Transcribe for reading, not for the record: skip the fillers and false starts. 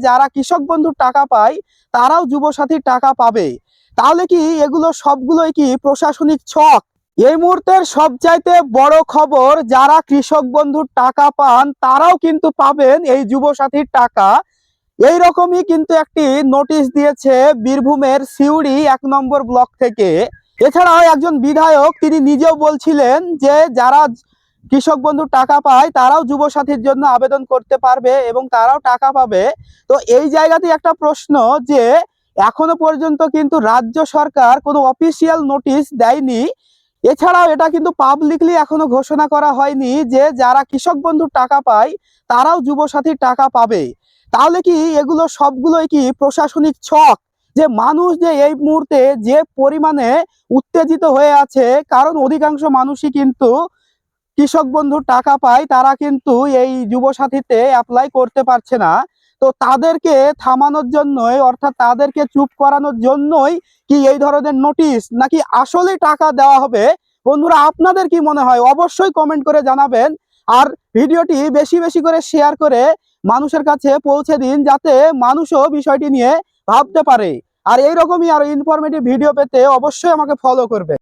যারা কৃষক বন্ধুর টাকা পায় তারাও যুবসাথীর টাকা পাবে। তাহলে কি এগুলো সবগুলোই কি প্রশাসনিক ছক? এই মুহূর্তের সবচাইতে বড় খবর, যারা কৃষক বন্ধুর টাকা পান তারাও কিন্তু পাবেন এই যুবসাথীর টাকা। এই রকমই কিন্তু একটি নোটিশ দিয়েছে বীরভূমের সিউড়ি 1 নম্বর ব্লক থেকে। এছাড়াও একজন বিধায়ক তিনি নিজেও বলছিলেন যে যারা কৃষক বন্ধুর টাকা পায় তারাও যুবসাথীর জন্য আবেদন করতে পারবে এবং তারাও টাকা পাবে। তো এই জায়গাতে একটা প্রশ্ন, যে এখনো পর্যন্ত কিন্তু রাজ্য সরকার কোনো অফিসিয়াল নোটিশ দেয়নি। এছাড়াও এটা কিন্তু পাবলিকলি এখনো ঘোষণা করা হয়নি যে যারা কৃষক বন্ধুর টাকা পায় তারাও যুবসাথীর টাকা পাবে। তাহলে কি এগুলো সবগুলোই কি প্রশাসনিক ছক? যে মানুষ যে এই মুহূর্তে যে পরিমাণে উত্তেজিত হয়ে আছে, কারণ অধিকাংশ মানুষই কিন্তু কৃষক বন্ধুর টাকা পায়, তারা কিন্তু এই যুবসাথীতে অ্যাপ্লাই করতে পারছে না। তো তাদেরকে থামানোর জন্যই, অর্থাৎ তাদেরকে চুপ করানোর জন্যই কি এই ধরনের নোটিশ, নাকি আসলে টাকা দেওয়া হবে? বন্ধুরা, আপনাদের কি মনে হয় অবশ্যই কমেন্ট করে জানাবেন। আর ভিডিওটি বেশি বেশি করে শেয়ার করে মানুষের কাছে পৌঁছে দিন, যাতে মানুষও বিষয়টি নিয়ে ভাবতে পারে। আর এইরকমই আরো ইনফরমেটিভ ভিডিও পেতে অবশ্যই আমাকে ফলো করবে।